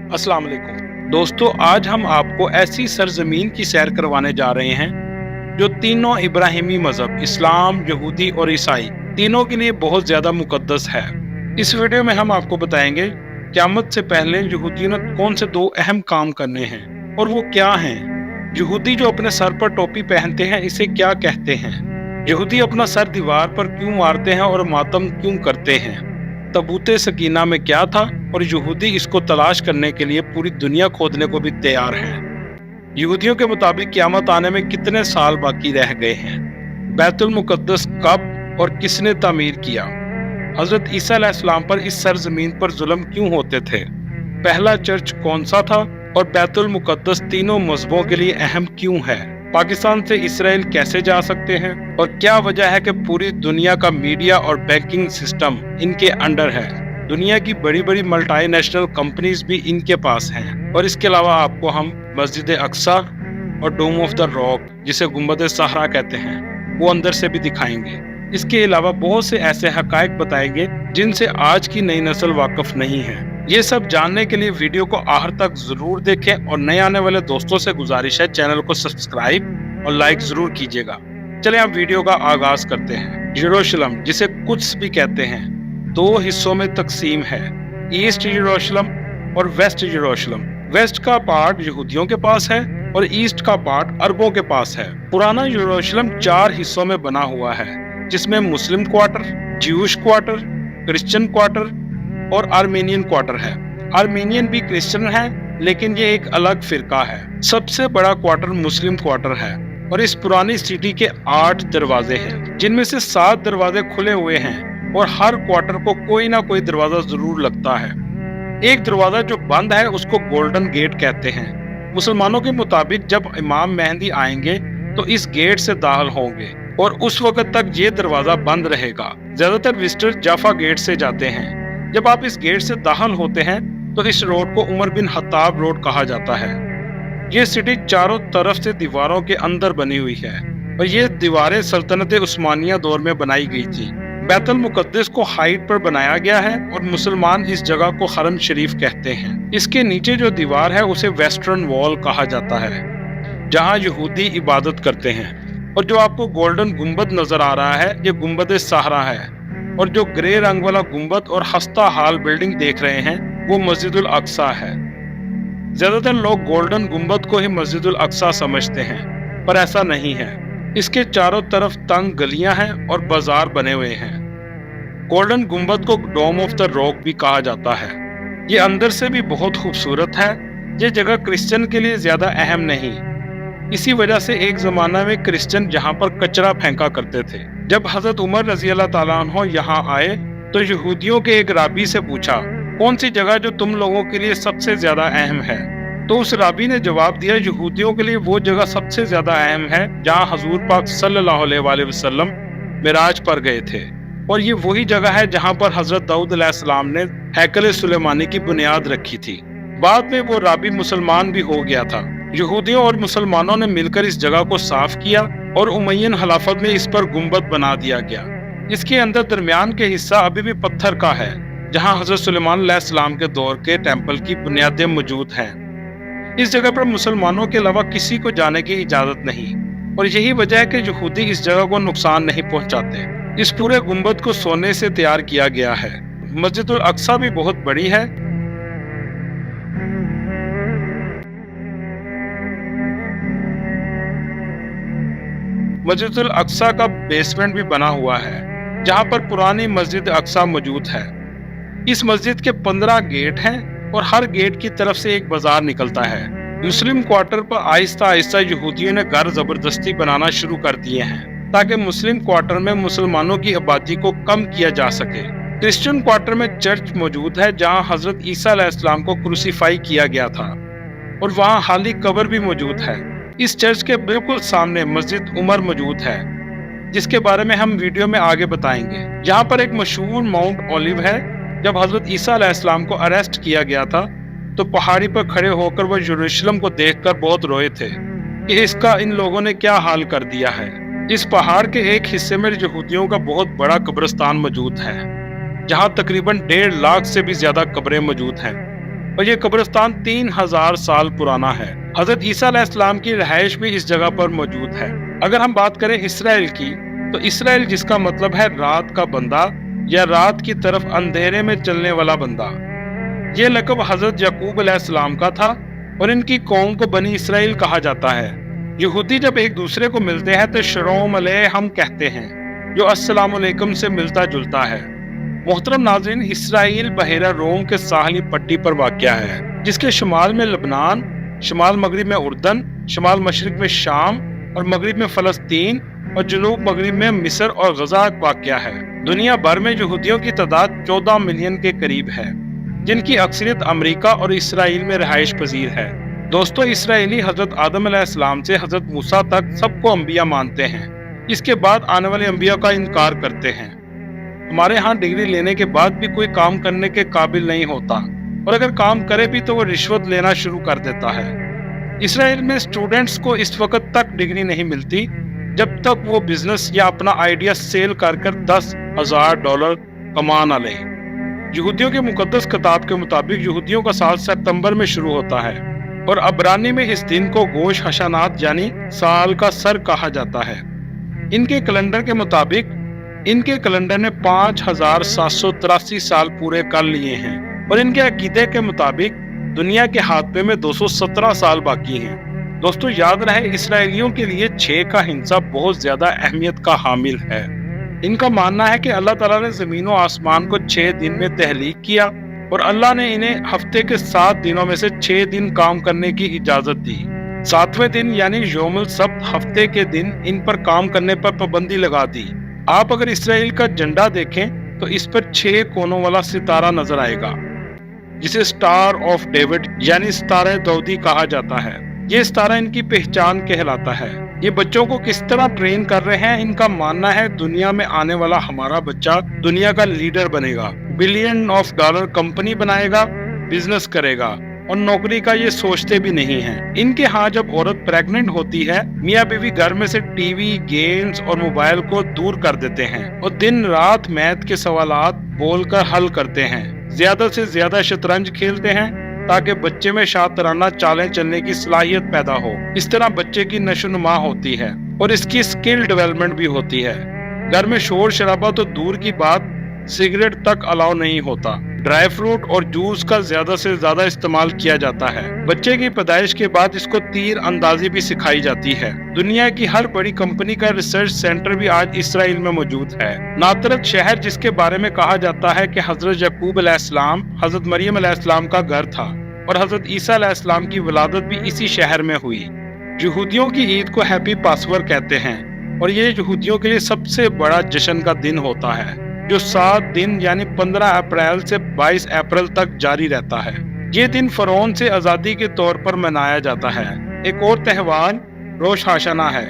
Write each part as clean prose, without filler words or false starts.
अस्सलाम वालेकुम दोस्तों, आज हम आपको ऐसी सरजमीन की सैर करवाने जा रहे हैं जो तीनों इब्राहिमी मजहब इस्लाम, यहूदी और ईसाई तीनों के लिए बहुत ज्यादा मुकद्दस है। इस वीडियो में हम आपको बताएंगे क़यामत से पहले यहूदियों ने कौन से दो अहम काम करने हैं और वो क्या हैं। यहूदी जो अपने सर पर टोपी पहनते हैं इसे क्या कहते हैं। यहूदी अपना सर दीवार पर क्यों मारते हैं और मातम क्यों करते हैं। तबूते सकीना में क्या था और यहूदी इसको तलाश करने के लिए पूरी दुनिया खोदने को भी तैयार हैं। यहूदियों के मुताबिक क़यामत आने में कितने साल बाकी रह गए हैं। बैतुल मुकद्दस कब और किसने तामीर किया। हजरत ईसा अलैहिस्सलाम पर इस सरजमीन पर जुल्म क्यों होते थे। पहला चर्च कौन सा था और बैतुल मुकद्दस तीनों मजहबों के लिए अहम क्यों है। पाकिस्तान से इसराइल कैसे जा सकते हैं और क्या वजह है कि पूरी दुनिया का मीडिया और बैंकिंग सिस्टम इनके अंडर है। दुनिया की बड़ी बड़ी मल्टीनेशनल कंपनीज भी इनके पास हैं। और इसके अलावा आपको हम मस्जिद अक्सा और डोम ऑफ द रॉक, जिसे गुंबद सहरा कहते हैं, वो अंदर से भी दिखाएंगे। इसके अलावा बहुत से ऐसे हकायक बताएंगे जिनसे आज की नई नस्ल वाकिफ नहीं है। ये सब जानने के लिए वीडियो को आखिर तक जरूर देखें और नए आने वाले दोस्तों से गुजारिश है चैनल को सब्सक्राइब और लाइक जरूर कीजिएगा। चलिए आप वीडियो का आगाज करते हैं। यरूशलेम, जिसे कुद्स भी कहते हैं, दो हिस्सों में तकसीम है, ईस्ट यरूशलेम और वेस्ट यरूशलेम। वेस्ट का पार्ट यहूदियों के पास है और ईस्ट का पार्ट अरबों के पास है। पुराना यरूशलेम 4 हिस्सों में बना हुआ है, जिसमें Muslim quarter, Jewish quarter, Christian quarter और आर्मेनियन क्वार्टर है। आर्मेनियन भी क्रिश्चियन है, लेकिन ये एक अलग फिरका है। सबसे बड़ा क्वार्टर मुस्लिम क्वार्टर है और इस पुरानी सिटी के 8 दरवाजे हैं, जिनमें से 7 दरवाजे खुले हुए हैं और हर क्वार्टर को कोई ना कोई दरवाजा जरूर लगता है। एक दरवाजा जो बंद है उसको गोल्डन गेट कहते हैं। मुसलमानों के मुताबिक जब इमाम मेहंदी आएंगे तो इस गेट से दाखिल होंगे और उस वक्त तक ये दरवाजा बंद रहेगा। ज्यादातर विजिटर जाफा गेट से जाते हैं। जब आप इस गेट से दाखिल होते हैं तो इस रोड को उमर बिन खत्ताब रोड कहा जाता है। ये सिटी चारों तरफ से दीवारों के अंदर बनी हुई है और ये दीवारें सल्तनत उस्मानिया दौर में बनाई गई थी। बैतुल मुकद्दस को हाइट पर बनाया गया है और मुसलमान इस जगह को हरम शरीफ कहते हैं। इसके नीचे जो दीवार है उसे वेस्टर्न वॉल कहा जाता है, जहाँ यहूदी इबादत करते हैं। और जो आपको गोल्डन गुंबद नजर आ रहा है, ये गुंबद सहरा है। और जो ग्रे रंग वाला गुंबद और हस्ता हाल बिल्डिंग देख रहे हैं वो मस्जिदुल अक्सा है। ज्यादातर लोग गोल्डन गुंबद को ही मस्जिदुल अक्सा समझते हैं, पर ऐसा नहीं है। इसके चारों तरफ तंग गलियां हैं और बाजार बने हुए हैं। गोल्डन गुंबद को डोम ऑफ द रॉक भी कहा जाता है। ये अंदर से भी बहुत खूबसूरत है। ये जगह क्रिश्चियन के लिए ज्यादा अहम नहीं। इसी वजह से एक जमाना में क्रिश्चियन यहाँ पर कचरा फेंका करते थे। जब हजरत उमर रजी अल्लाह ताला अन्हु यहाँ आए तो यहूदियों के एक राबी से पूछा, कौन सी जगह जो तुम लोगों के लिए सबसे ज्यादा अहम है। तो उस राबी ने जवाब दिया, यहूदियों के लिए वो जगह सबसे ज्यादा अहम है जहाँ हजूर पाक सल्लल्लाहु अलैहि वसल्लम मिराज पर गए थे। और ये वही जगह है जहाँ पर हजरत दाऊद अलैहिस्सलाम ने हैकल सुलेमानी की बुनियाद रखी थी। बाद में वो राबी मुसलमान भी हो गया था। यहूदियों और मुसलमानों ने मिलकर इस जगह को साफ किया और उमय्यन खिलाफत में इस पर गुंबद बना दिया गया। इसके अंदर दरमियान के हिस्सा अभी भी पत्थर का है, जहां हजरत सुलेमान अलैहिस्सलाम के दौर के टेंपल की बुनियादें मौजूद हैं। इस जगह पर मुसलमानों के अलावा किसी को जाने की इजाजत नहीं और यही वजह है कि यहूदी इस जगह को नुकसान नहीं पहुंचाते। इस पूरे गुंबद को सोने से तैयार किया गया है। मस्जिदुल अक्सा भी बहुत बड़ी है। मस्जिदुल अक्सा का बेसमेंट भी बना हुआ है, जहां पर पुरानी मस्जिद अक्सा मौजूद है। इस मस्जिद के 15 गेट हैं और हर गेट की तरफ से एक बाजार निकलता है। मुस्लिम क्वार्टर पर आहिस्ता आहिस्ता यहूदियों ने घर जबरदस्ती बनाना शुरू कर दिए हैं ताकि मुस्लिम क्वार्टर में मुसलमानों की आबादी को कम किया जा सके। क्रिश्चियन क्वार्टर में चर्च मौजूद है, जहाँ हजरत ईसा अलैहिस्सलाम को क्रूसीफाई किया गया था और वहाँ हाली कब्र भी मौजूद है। इस चर्च के बिल्कुल सामने मस्जिद उमर मौजूद है, जिसके बारे में हम वीडियो में आगे बताएंगे। यहाँ पर एक मशहूर माउंट ओलिव है। जब हजरत ईसा अलैहिस्सलाम को अरेस्ट किया गया था तो पहाड़ी पर खड़े होकर वो यरूशलेम को देखकर बहुत रोए थे कि इसका इन लोगों ने क्या हाल कर दिया है। इस पहाड़ के एक हिस्से में यहूदियों का बहुत बड़ा कब्रिस्तान मौजूद है, जहाँ तकरीबन 1.5 लाख से भी ज्यादा कब्रें मौजूद हैं। اور یہ قبرستان 3000 سال پرانا ہے۔ حضرت عیسیٰ علیہ السلام کی رہائش بھی اس جگہ پر موجود ہے۔ اگر ہم بات کریں اسرائیل کی، تو اسرائیل جس کا مطلب ہے رات کا بندہ یا رات کی طرف اندھیرے میں چلنے والا بندہ، یہ لقب حضرت یعقوب علیہ السلام کا تھا اور ان کی قوم کو بنی اسرائیل کہا جاتا ہے۔ یہودی جب ایک دوسرے کو ملتے ہیں تو شلوم علیکم کہتے ہیں، جو السلام علیکم سے ملتا جلتا ہے۔ محترم ناظرین، اسرائیل بحیرہ روم کے ساحلی پٹی پر واقع ہے، جس کے شمال میں لبنان، شمال مغرب میں اردن، شمال مشرق میں شام اور مغرب میں فلسطین اور جنوب مغرب میں مصر اور غزہ واقع ہے۔ دنیا بھر میں یہودیوں کی تعداد 14 ملین کے قریب ہے، جن کی اکثریت امریکہ اور اسرائیل میں رہائش پذیر ہے۔ دوستو، اسرائیلی حضرت آدم علیہ السلام سے حضرت موسیٰ تک سب کو انبیاء مانتے ہیں، اس کے بعد آنے والے انبیاء کا انکار کرتے ہیں۔ ہمارے ہاں ڈگری لینے کے بعد بھی کوئی کام کرنے کے قابل نہیں ہوتا، اور اگر کام کرے بھی تو وہ رشوت لینا شروع کر دیتا ہے۔ اسرائیل میں اسٹوڈنٹس کو اس وقت تک ڈگری نہیں ملتی جب تک وہ بزنس یا اپنا آئیڈیا سیل کر $10,000 کما نہ لے۔ یہودیوں کے مقدس کتاب کے مطابق یہودیوں کا سال ستمبر میں شروع ہوتا ہے، اور عبرانی میں اس دن کو گوش حشانات یعنی سال کا سر کہا جاتا ہے۔ ان کے کیلنڈر کے مطابق ان کے کیلنڈر نے 5783 سال پورے کر لیے ہیں، اور ان کے عقیدے کے مطابق دنیا کے ہاتھ میں 217 سال باقی ہیں۔ دوستو، یاد رہے، اسرائیلیوں کے لیے 6 کا ہندسہ بہت زیادہ اہمیت کا حامل ہے۔ ان کا ماننا ہے کہ اللہ تعالیٰ نے زمین و آسمان کو 6 دن میں تخلیق کیا، اور اللہ نے انہیں ہفتے کے 7 دنوں میں سے 6 دن کام کرنے کی اجازت دی۔ 7ویں دن یعنی یوم السبت ہفتے کے دن ان پر کام کرنے پر پابندی لگا دی۔ آپ اگر اسرائیل کا جھنڈا دیکھیں تو اس پر 6 کونوں والا ستارہ نظر آئے گا، جسے سٹار آف ڈیوڈ یعنی ستارہ داؤدی کہا جاتا ہے۔ یہ ستارہ ان کی پہچان کہلاتا ہے۔ یہ بچوں کو کس طرح ٹرین کر رہے ہیں؟ ان کا ماننا ہے دنیا میں آنے والا ہمارا بچہ دنیا کا لیڈر بنے گا، $1 بلین کمپنی بنائے گا، بزنس کرے گا، اور نوکری کا یہ سوچتے بھی نہیں ہیں۔ ان کے ہاں جب عورت پریگننٹ ہوتی ہے، میاں بیوی گھر میں سے ٹی وی، گیمز اور موبائل کو دور کر دیتے ہیں اور دن رات میتھ کے سوالات بول کر حل کرتے ہیں۔ زیادہ سے زیادہ شطرنج کھیلتے ہیں تاکہ بچے میں شاطرانہ چالیں چلنے کی صلاحیت پیدا ہو۔ اس طرح بچے کی نشو و نما ہوتی ہے اور اس کی اسکل ڈیولپمنٹ بھی ہوتی ہے۔ گھر میں شور شرابہ تو دور کی بات، سگریٹ تک الاؤ نہیں ہوتا۔ ڈرائی فروٹ اور جوس کا زیادہ سے زیادہ استعمال کیا جاتا ہے۔ بچے کی پیدائش کے بعد اس کو تیر اندازی بھی سکھائی جاتی ہے۔ دنیا کی ہر بڑی کمپنی کا ریسرچ سینٹر بھی آج اسرائیل میں موجود ہے۔ ناطرت شہر، جس کے بارے میں کہا جاتا ہے کہ حضرت یعقوب علیہ السلام، حضرت مریم علیہ السلام کا گھر تھا، اور حضرت عیسیٰ علیہ السلام کی ولادت بھی اسی شہر میں ہوئی۔ یہودیوں کی عید کو ہیپی پاسور کہتے ہیں، اور یہ یہودیوں کے لیے سب سے بڑا جشن کا دن ہوتا ہے، جو 7 دن یعنی 15 اپریل سے 22 اپریل تک جاری رہتا ہے۔ یہ دن فرعون سے آزادی کے طور پر منایا جاتا ہے۔ ایک اور تہوار روش ہاشانہ ہے،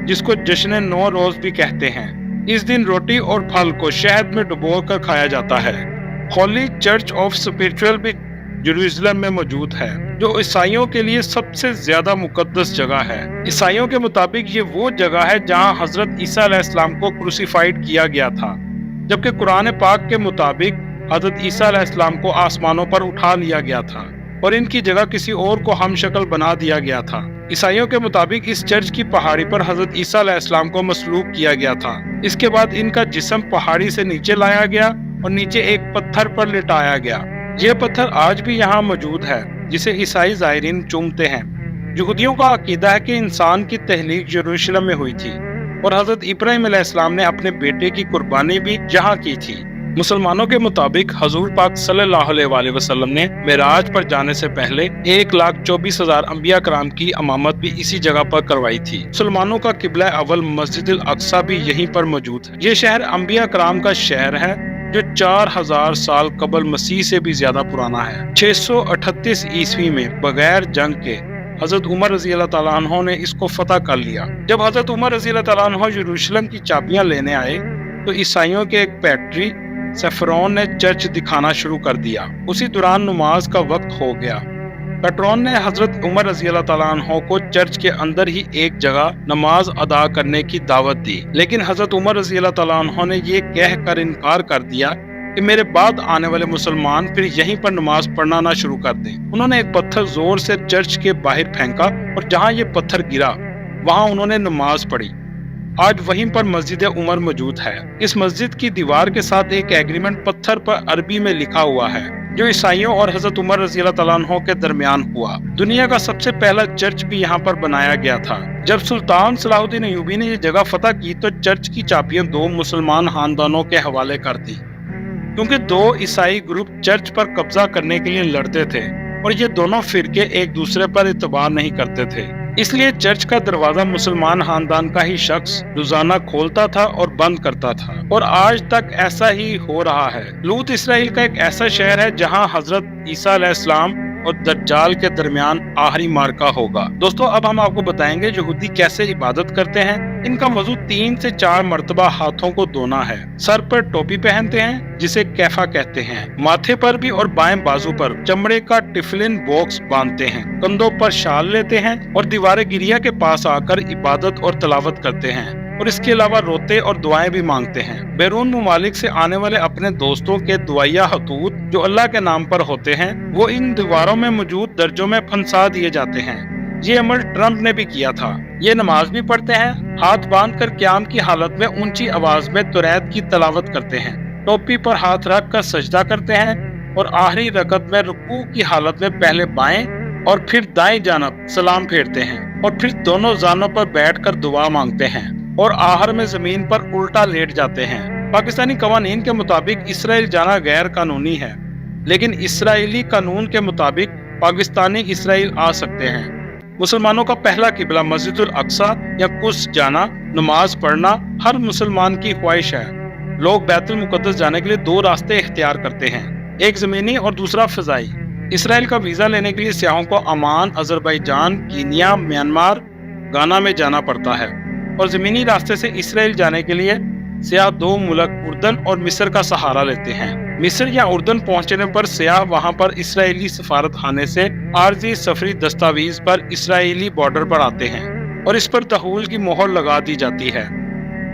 جس کو جشن 9 روز بھی کہتے ہیں۔ اس دن روٹی اور پھل کو شہد میں ڈبو کر کھایا جاتا ہے۔ ہولی چرچ آف اسپرچول بھی یروشلم میں موجود ہے، جو عیسائیوں کے لیے سب سے زیادہ مقدس جگہ ہے۔ عیسائیوں کے مطابق یہ وہ جگہ ہے جہاں حضرت عیسیٰ علیہ السلام کو کروسیفائیڈ کیا گیا تھا، جبکہ قرآن پاک کے مطابق حضرت عیسیٰ علیہ السلام کو آسمانوں پر اٹھا لیا گیا تھا اور ان کی جگہ کسی اور کو ہم شکل بنا دیا گیا تھا۔ عیسائیوں کے مطابق اس چرچ کی پہاڑی پر حضرت عیسیٰ علیہ السلام کو مصلوب کیا گیا تھا۔ اس کے بعد ان کا جسم پہاڑی سے نیچے لایا گیا اور نیچے ایک پتھر پر لٹایا گیا۔ یہ پتھر آج بھی یہاں موجود ہے، جسے عیسائی زائرین چومتے ہیں۔ یہودیوں کا عقیدہ ہے کہ انسان کی تخلیق یروشلم میں ہوئی تھی، اور حضرت ابراہیم علیہ السلام نے اپنے بیٹے کی قربانی بھی یہاں کی تھی۔ مسلمانوں کے مطابق حضور پاک صلی اللہ علیہ وآلہ وسلم نے معراج پر جانے سے پہلے 1,24,000 انبیاء کرام کی امامت بھی اسی جگہ پر کروائی تھی۔ مسلمانوں کا قبلہ اول مسجد الاقصی بھی یہیں پر موجود ہے۔ یہ شہر انبیاء کرام کا شہر ہے، جو 4000 سال قبل مسیح سے بھی زیادہ پرانا ہے۔ 638 عیسوی میں بغیر جنگ کے حضرت عمر رضی اللہ تعالیٰ عنہ نے اس کو فتح کر لیا۔ جب حضرت عمر رضی اللہ تعالیٰ عنہ یروشلم کی چابیاں لینے آئے تو عیسائیوں کے ایک پیٹری سفرون نے چرچ دکھانا شروع کر دیا۔ اسی دوران نماز کا وقت ہو گیا۔ پیٹرون نے حضرت عمر رضی اللہ تعالیٰ عنہ کو چرچ کے اندر ہی ایک جگہ نماز ادا کرنے کی دعوت دی، لیکن حضرت عمر رضی اللہ تعالیٰ عنہ نے یہ کہہ کر انکار کر دیا कि मेरे बाद आने वाले मुसलमान फिर यहीं पर नमाज पढ़ना ना शुरू कर दें। उन्होंने एक पत्थर जोर से चर्च के बाहर फेंका और जहां ये पत्थर गिरा वहां उन्होंने नमाज पढ़ी। आज वहीं पर मस्जिद उमर मौजूद है। इस मस्जिद की दीवार के साथ एक एग्रीमेंट पत्थर पर अरबी में लिखा हुआ है, जो ईसाइयों और हजरत उमर रज़ी अल्लाह तआला अन्हु के दरमियान हुआ। दुनिया का सबसे पहला चर्च भी यहाँ पर बनाया गया था। जब सुल्तान सलाहुद्दीन अय्यूबी ने ये जगह फतह की तो चर्च की चाबियां 2 मुसलमान खानदानों के हवाले कर दी, क्योंकि 2 ईसाई ग्रुप चर्च पर कब्जा करने के लिए लड़ते थे और ये दोनों फिरके एक दूसरे पर इतबार नहीं करते थे। इसलिए चर्च का दरवाजा मुसलमान खानदान का ही शख्स रोजाना खोलता था और बंद करता था, और आज तक ऐसा ही हो रहा है। लूत इसराइल का एक ऐसा शहर है जहां हजरत ईसा अलैहिस्सलाम और दज्जाल के दरमियान आखिरी मार्का होगा। दोस्तों, अब हम आपको बताएंगे यहूदी कैसे इबादत करते हैं। इनका वजू 3 से 4 मरतबा हाथों को धोना है। सर पर टोपी पहनते हैं जिसे कैफा कहते हैं। माथे पर भी और बाएं बाजू पर चमड़े का टिफलिन बॉक्स बांधते हैं। कंधों पर शाल लेते हैं और दीवारे गिरिया के पास आकर इबादत और तलावत करते हैं, और इसके अलावा रोते और दुआएं भी मांगते हैं। बैरून मुमालिक से आने वाले अपने दोस्तों के दुआया खतूत जो अल्लाह के नाम पर होते हैं, वो इन दीवारों में मौजूद दर्जों में फंसा दिए जाते हैं। ये अमल ट्रम्प ने भी किया था। ये नमाज भी पढ़ते हैं, हाथ बांध कर क़याम की हालत में ऊंची आवाज में तुरैत की तलावत करते हैं, टोपी पर हाथ रख कर सजदा करते हैं, और आखिरी रकत में रुकू की हालत में पहले बाएं और फिर दाएं जानब सलाम फेरते हैं, और फिर दोनों जानों पर बैठकर दुआ मांगते हैं, और आखिर में जमीन पर उल्टा लेट जाते हैं। पाकिस्तानी कवानीन के मुताबिक इसराइल जाना गैर कानूनी है, लेकिन इसराइली कानून के मुताबिक पाकिस्तानी इसराइल आ सकते हैं। मुसलमानों का पहला किबला मस्जिदुल अक्सा या कुद्स जाना, नमाज पढ़ना हर मुसलमान की ख्वाहिश है। लोग बैतुल मुकद्दस जाने के लिए 2 रास्ते इख्तियार करते हैं, एक जमीनी और दूसरा फिजाई। इसराइल का वीजा लेने के लिए सियाहों को अमान, अजरबैजान, कीनिया, म्यांमार, गाना में जाना पड़ता है, और जमीनी रास्ते से इसराइल जाने के लिए सियाह 2 मुल्क उर्दन और मिस्र का सहारा लेते हैं। मिस्र या उर्दन पहुंचने पर सियाह वहां पर इसराइली सफारत खाने से आर्जी सफरी दस्तावेज पर इसराइली बॉर्डर पर आते हैं, और इस पर दखूल की मोहर लगा दी जाती है।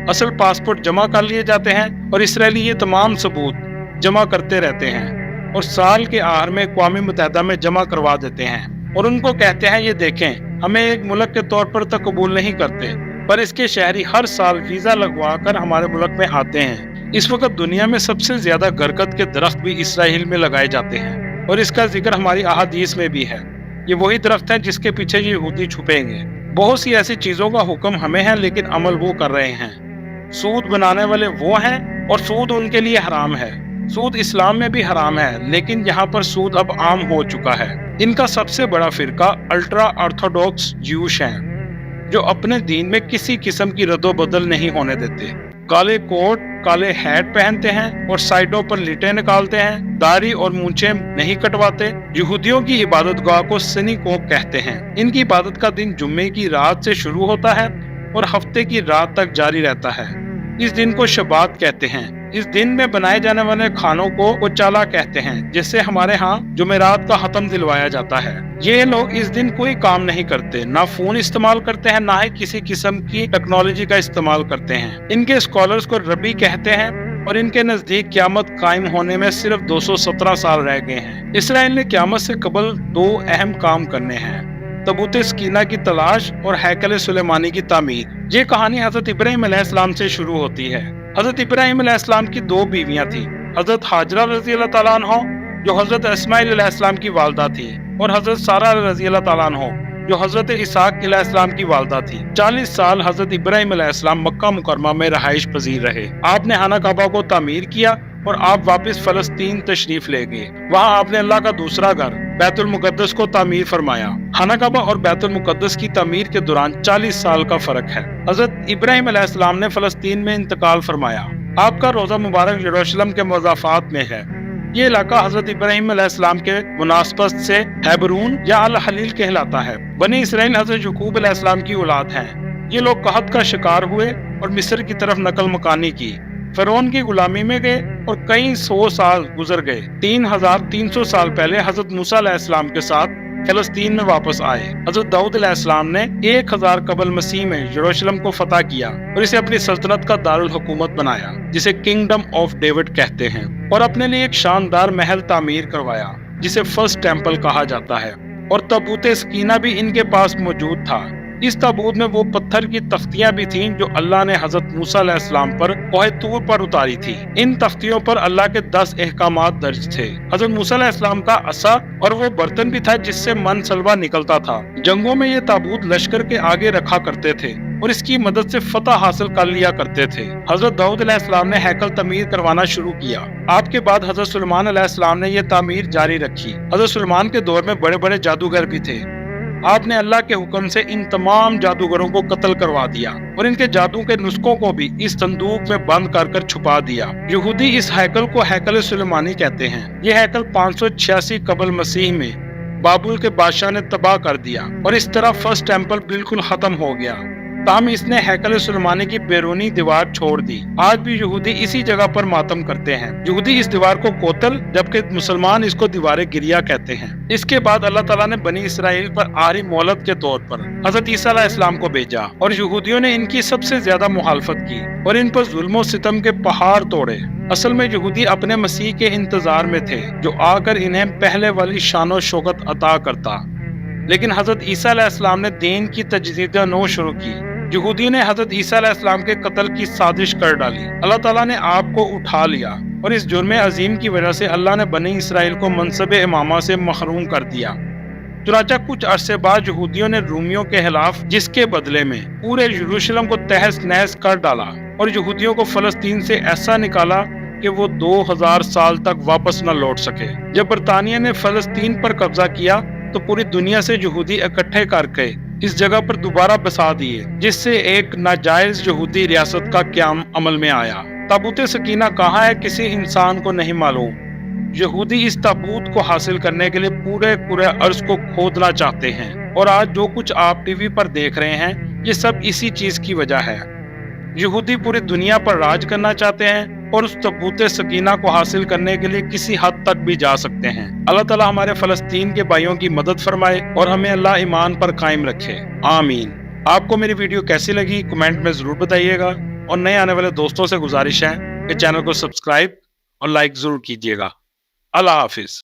असल पासपोर्ट जमा कर लिए जाते हैं, और इसराइली ये तमाम सबूत जमा करते रहते हैं, और साल के आखिर में अक़वाम मुत्तहिदा में जमा करवा देते हैं, और उनको कहते हैं ये देखें, हमें एक मुल्क के तौर पर तक कबूल नहीं करते, पर इसके शहरी हर साल वीजा लगवा कर हमारे मुल्क में आते हैं। इस वक्त दुनिया में सबसे ज्यादा गरकत के दरख्त भी इसराइल में लगाए जाते हैं, और इसका जिक्र हमारी अहादीस में भी है। ये वही दरख्त है जिसके पीछे ये यहूदी छुपेंगे। बहुत सी ऐसी चीजों का हुक्म हमें है, लेकिन अमल वो कर रहे हैं। सूद बनाने वाले वो हैं, और सूद उनके लिए हराम है। सूद इस्लाम में भी हराम है, लेकिन यहाँ पर सूद अब आम हो चुका है। इनका सबसे बड़ा फिरका अल्ट्रा ऑर्थोडॉक्स ज्यूश है, जो अपने दीन में किसी किस्म की रद्दोबदल नहीं होने देते। काले कोट, काले हैट पहनते हैं और साइडों पर लिटें निकालते हैं, दाढ़ी और मूंछें नहीं कटवाते। यहूदियों की इबादतगाह को सिनेगोग कहते हैं। इनकी इबादत का दिन जुम्मे की रात से शुरू होता है और हफ्ते की रात तक जारी रहता है। इस दिन को शबात कहते हैं। इस दिन में बनाए जाने वाले खानों को ओचाला कहते हैं, जिससे हमारे यहाँ जुमेरात का खत्म दिलवाया जाता है। ये लोग इस दिन कोई काम नहीं करते, ना फोन इस्तेमाल करते हैं, ना ही किसी किस्म की टेक्नोलॉजी का इस्तेमाल करते हैं। इनके स्कॉलर्स को रबी कहते हैं, और इनके नजदीक क़यामत कायम होने में सिर्फ 217 साल रह गए हैं। इसराइल ने क़यामत से कबल 2 अहम काम करने हैं: तबूत सकीना की तलाश और हैकल सुलेमानी की तामीर। ये कहानी हजरत इब्राहिम अलैहिस्सलाम से शुरू होती है। हजरत इब्राहिम अलैहिस्सलाम की 2 बीवियां थी, हजरत हाजरा रज़ी अल्लाह तआला अन्हा जो हजरत इस्माइल अलैहिस्सलाम की वालदा थी, और हजरत सारा रज़ी अल्लाह तआला अन्हा जो हजरत इसहाक अलैहिस्सलाम की वालदा थी। 40 साल हजरत इब्राहिम अलैहिस्सलाम मक्का मुकरमा में रहाइश पजीर रहे। आपने खाना काबा को तामीर किया और आप वापस फलस्तीन तशरीफ ले गए। वहाँ आपने अल्लाह का दूसरा घर बैतुल मुकद्दस को तामीर फरमाया। खाना काबा और बैतुल मुकद्दस की तामीर के दौरान 40 साल का फर्क है। हजरत इब्राहिम अलैहिस्सलाम ने फलस्तीन में इंतकाल फरमाया। आपका रोजा मुबारक यरूशलेम के मज़ाफ़ात में है। ये इलाका हजरत इब्राहिम अलैहिस्सलाम के मुनासबत से हेबरून या अल हलील कहलाता है। बनी इसराइल हजरत याकूब अलैहिस्सलाम की औलाद हैं। ये लोग कहत का शिकार हुए और मिस्र की तरफ नकल मकानी की। फिरौन की गुलामी में गए और कई 100 साल गुजर गए। 3300 साल पहले हजरत मूसा अलैहिस्सलाम के साथ फलस्तीन में वापस आए। हजरत दाऊद अलैहिस्सलाम ने 1000 कबल मसीह में यरूशलेम को फतह किया और इसे अपनी सल्तनत का दारुल हुकूमत बनाया, जिसे किंगडम ऑफ डेविड कहते हैं, और अपने लिए एक शानदार महल तामीर करवाया जिसे फर्स्ट टेम्पल कहा जाता है। और ताबूत सकीना भी इनके पास मौजूद था। इस ताबूत में वो पत्थर की तख्तियां भी थीं जो अल्लाह ने हजरत मूसा अलैहिस्सलाम पर कोहे तूर पर उतारी थी। इन तख्तियों पर अल्लाह के 10 अहकामात दर्ज थे। हजरत मूसा अलैहिस्सलाम का असा और वो बर्तन भी था जिससे मन सलवा निकलता था। जंगों में ये ताबूत लश्कर के आगे रखा करते थे और इसकी मदद से फतह हासिल कर लिया करते थे। हजरत दाऊद अलैहिस्सलाम ने हैकल तमीर करवाना शुरू किया। आपके बाद हजरत सुलेमान अलैहिस्सलाम ने यह तामीर जारी रखी। हजरत सुलेमान के दौर में बड़े बड़े जादूगर भी थे। आपने अल्लाह के हुक्म से इन तमाम जादूगरों को कत्ल करवा दिया और इनके जादू के नुस्खों को भी इस संदूक में बंद कर छुपा दिया। यहूदी इस हैकल को हैकल सुलेमानी कहते हैं। यह हैकल 586 कबल मसीह में बाबुल के बादशाह ने तबाह कर दिया और इस तरह फर्स्ट टेम्पल बिल्कुल खत्म हो गया। ताम इसने हैकल सुलेमानी की बैरूनी दीवार छोड़ दी। आज भी यहूदी इसी जगह पर मातम करते हैं। यहूदी इस दीवार को कोतल, जबकि मुसलमान इसको दीवार गिरिया कहते हैं। इसके बाद अल्लाह ताला ने बनी इसराइल पर आरी मोहलत के तौर पर हजरत ईसा अलैहिस्सलाम को भेजा और यहूदियों ने इनकी सबसे ज्यादा मुखालफत की और इन पर जुल्म सितम के पहाड़ तोड़े। असल में यहूदी अपने मसीह के इंतजार में थे जो आकर इन्हें पहले वाली शान और शौकत अता करता, लेकिन हजरत ईसा अलैहिस्सलाम ने दीन की तजदीद नौ शुरू की। यहूदी ने हजरत ईसा अलैहिस्सलाम के कत्ल की साजिश कर डाली। अल्लाह ताला ने आपको उठा लिया और इस जुर्म अजीम की वजह से अल्लाह ने बनी इसराइल को मनसब इमामा से महरूम कर दिया। चुनाचा कुछ अरसे बाद यहूदियों ने रूमियों के खिलाफ, जिसके बदले में पूरे यरूशलेम को तहस नहस कर डाला और यहूदियों को फलस्तीन से ऐसा निकाला कि वो 2000 साल तक वापस न लौट सके। जब बरतानिया ने फलस्तीन पर कब्जा किया तो पूरी दुनिया से यहूदी इकट्ठे करके इस जगह पर दोबारा बसा दिए, जिससे एक नाजायज यहूदी रियासत का क़याम अमल में आया। ताबूत सकीना कहाँ है किसी इंसान को नहीं मालूम। यहूदी इस ताबूत को हासिल करने के लिए पूरे अर्ज को खोदना चाहते हैं और आज जो कुछ आप टीवी पर देख रहे हैं ये सब इसी चीज की वजह है। यहूदी पूरी दुनिया पर राज करना चाहते हैं और उस ताबूत सकीना को हासिल करने के लिए किसी हद तक भी जा सकते हैं। अल्लाह ताला हमारे फलस्तीन के भाइयों की मदद फरमाए और हमें अल्लाह ईमान पर कायम रखे, आमीन। आपको मेरी वीडियो कैसी लगी कमेंट में जरूर बताइएगा और नए आने वाले दोस्तों से गुजारिश है कि चैनल को सब्सक्राइब और लाइक जरूर कीजिएगा। अल्लाह हाफिज।